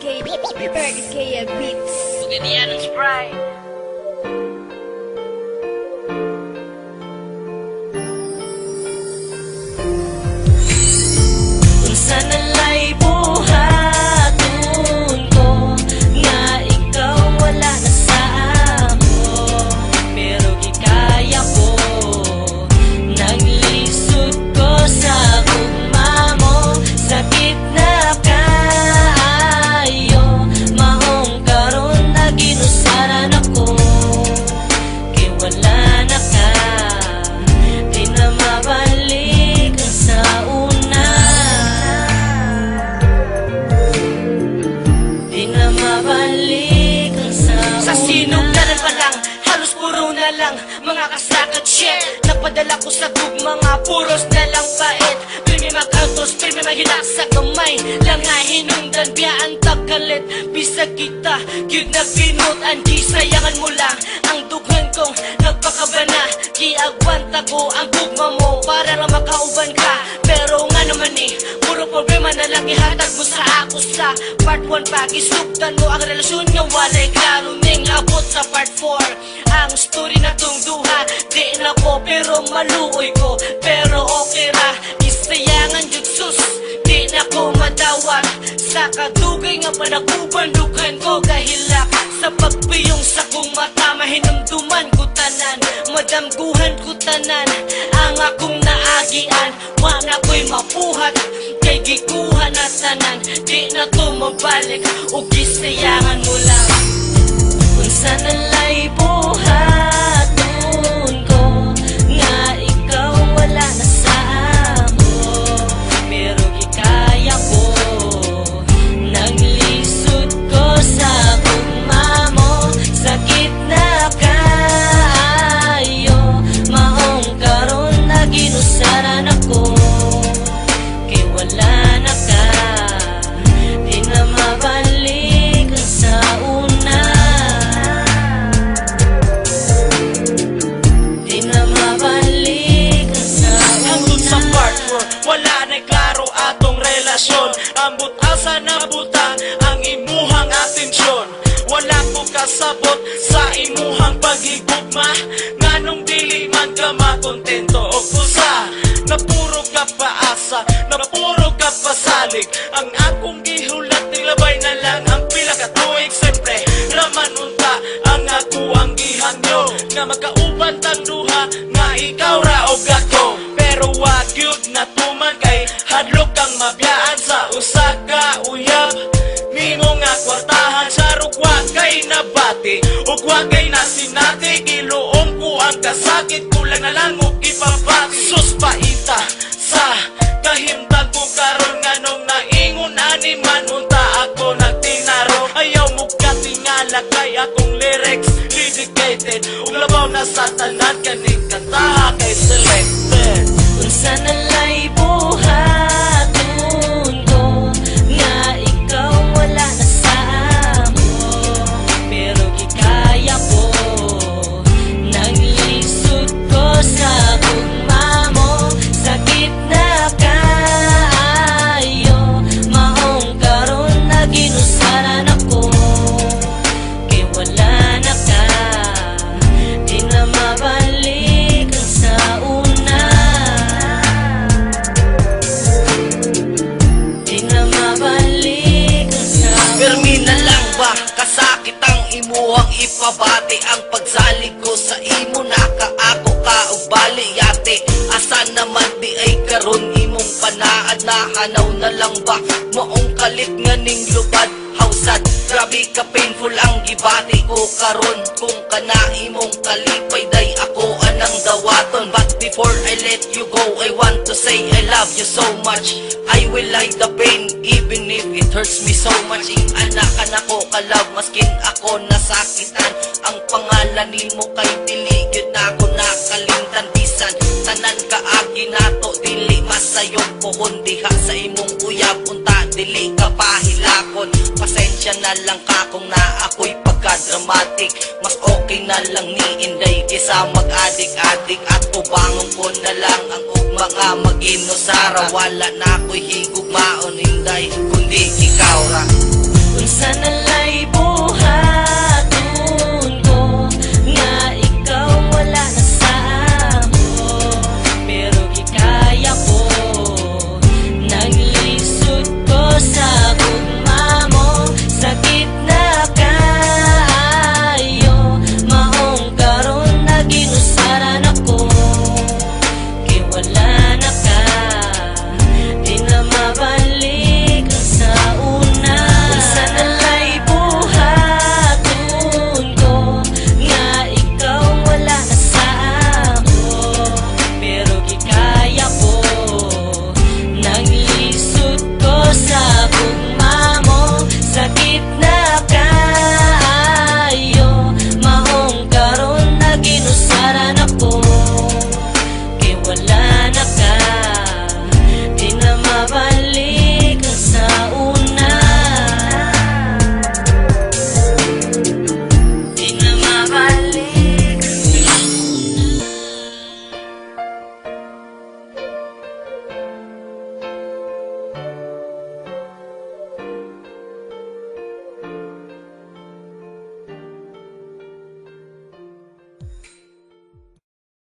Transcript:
30K beats. Ganyan ang Sprite. Kung sana'y buhaton ko, nga ikaw wala na sa amo. Pero gikaya ko, naglisod ko sa gugma mo. Sakit na kayo, mahong karon na ginusaran ako. Kay wala na ka, di na mabalik ang sa una. Di na mabalik ang sa una. Sa sinugdanan pa lang, halos puro na lang mga kasakat shit. Napadala ko sa mga puros na lang bait. Pirmi mag-autos, pirmi mahilak sa gamay. Langay hinungdan, biyaan tagkalit. Bisag kita, yun nagpinot. Andi sayangan mo lang ang dughan kong nagpakabana. Giagwanta ko ang gugma mo para lang makauban ka. Pero nga naman puro problema na lang ihatag mo sa ako sa part 1 pa. Gisugdan mo ang relasyon nga walay klaro ning abot sa part 4. Ang story na tong duha, di na ko pero maluoy ko. Pero okay ra, isayangan yung sus, di na ko madawat. Sa kadugay nga panaguban, dughan ko kahilak. Sa pagpiyong sa kong mata, mahinamduman ko tanan. Madamguhan ko tanan, ang akong naagian. Wala ko'y mapuhat, kay gikuha na tanan. Di na to mabalik, o gisayangan mo lang. Kung sana'y buhaton ko, nga ikaw wala na sa amo. Pero gikaya ko, naglisod ko sa gugma mo. Sakit na kayo, mahong karon na ginusaran ako. Kay wala na ka, di na mabalik ang sa una. Di na mabalik ang sa una. Hangtod sa part 4, wala na'y klaro atong relasyon. Ambot asa nabutan ang imuhang atensyon. Wala ko kasabot sa imuhang paghigugma. Nganong dili man ka makontento o kusa. Napuro ka paasa, napuro ka pasalig. Ang akong gihulat nilabay na lang ang pila ka tuig. Siyempre, raman unta ang ako ang gihangyo. Nga magkauban tang duha, nga ikaw ra og ako. Pero wag yun na tuman kay hadlok kang mabiyaan sa usa ka uyab. Nimo nga kwartahan sa rugwa kay nabati. Ug wagay na sinati, giluom ko ang kasakit. Kulang na lang mo ipabati. Sus paita sa kahimtang ko karon nga nung naingon animan. Unta ako nagtinaro, ayaw mo katingala kay akong lyrics dedicated. Ug labaw na sa tanan kaning kantaha kay selected. Kung sana'y buhaton ko, nga ikaw wala na sa amo. Pero gikaya ko, naglisod ko sa gugma mo. Sakit na kayo, mahong karon na ginusaran ako. Kay wala na ka, di na mabalik ang sa una. Di na mabalik ang sa una. Permi na lang ba kasakit ang imuhang ipabati. Ang pagsalig ko sa imo nakaako ka og bali yate. Asa naman di ay karon imong panaad na hanaw na lang ba maong kalit nga ning lubad. Hausad, grabe ka painful ang gibati ko karon. Kung kana imong kalipay day ako anang dawaton. But before I let you go, I want to say I love you so much. I will hide the pain even if it hurts me so much. Ing anakan ako kalab maskin ako nasakitan. Ang pangalan nimo kay dili gyud nako nakalimtan. Bisan tanan kaagi nato dili masayop ko kundi ha sa imong uyab unta dili ka pahilakon. Pasensya na lang ka kung na ako'y pagka-dramatic. Mas okay na lang ni Inday kaysa mag-adik-adik. At ubangon ko na lang ang ugma nga mag-inusara. Wala na ako'y higugmaon Inday kundi ikaw ra. Unsa na lay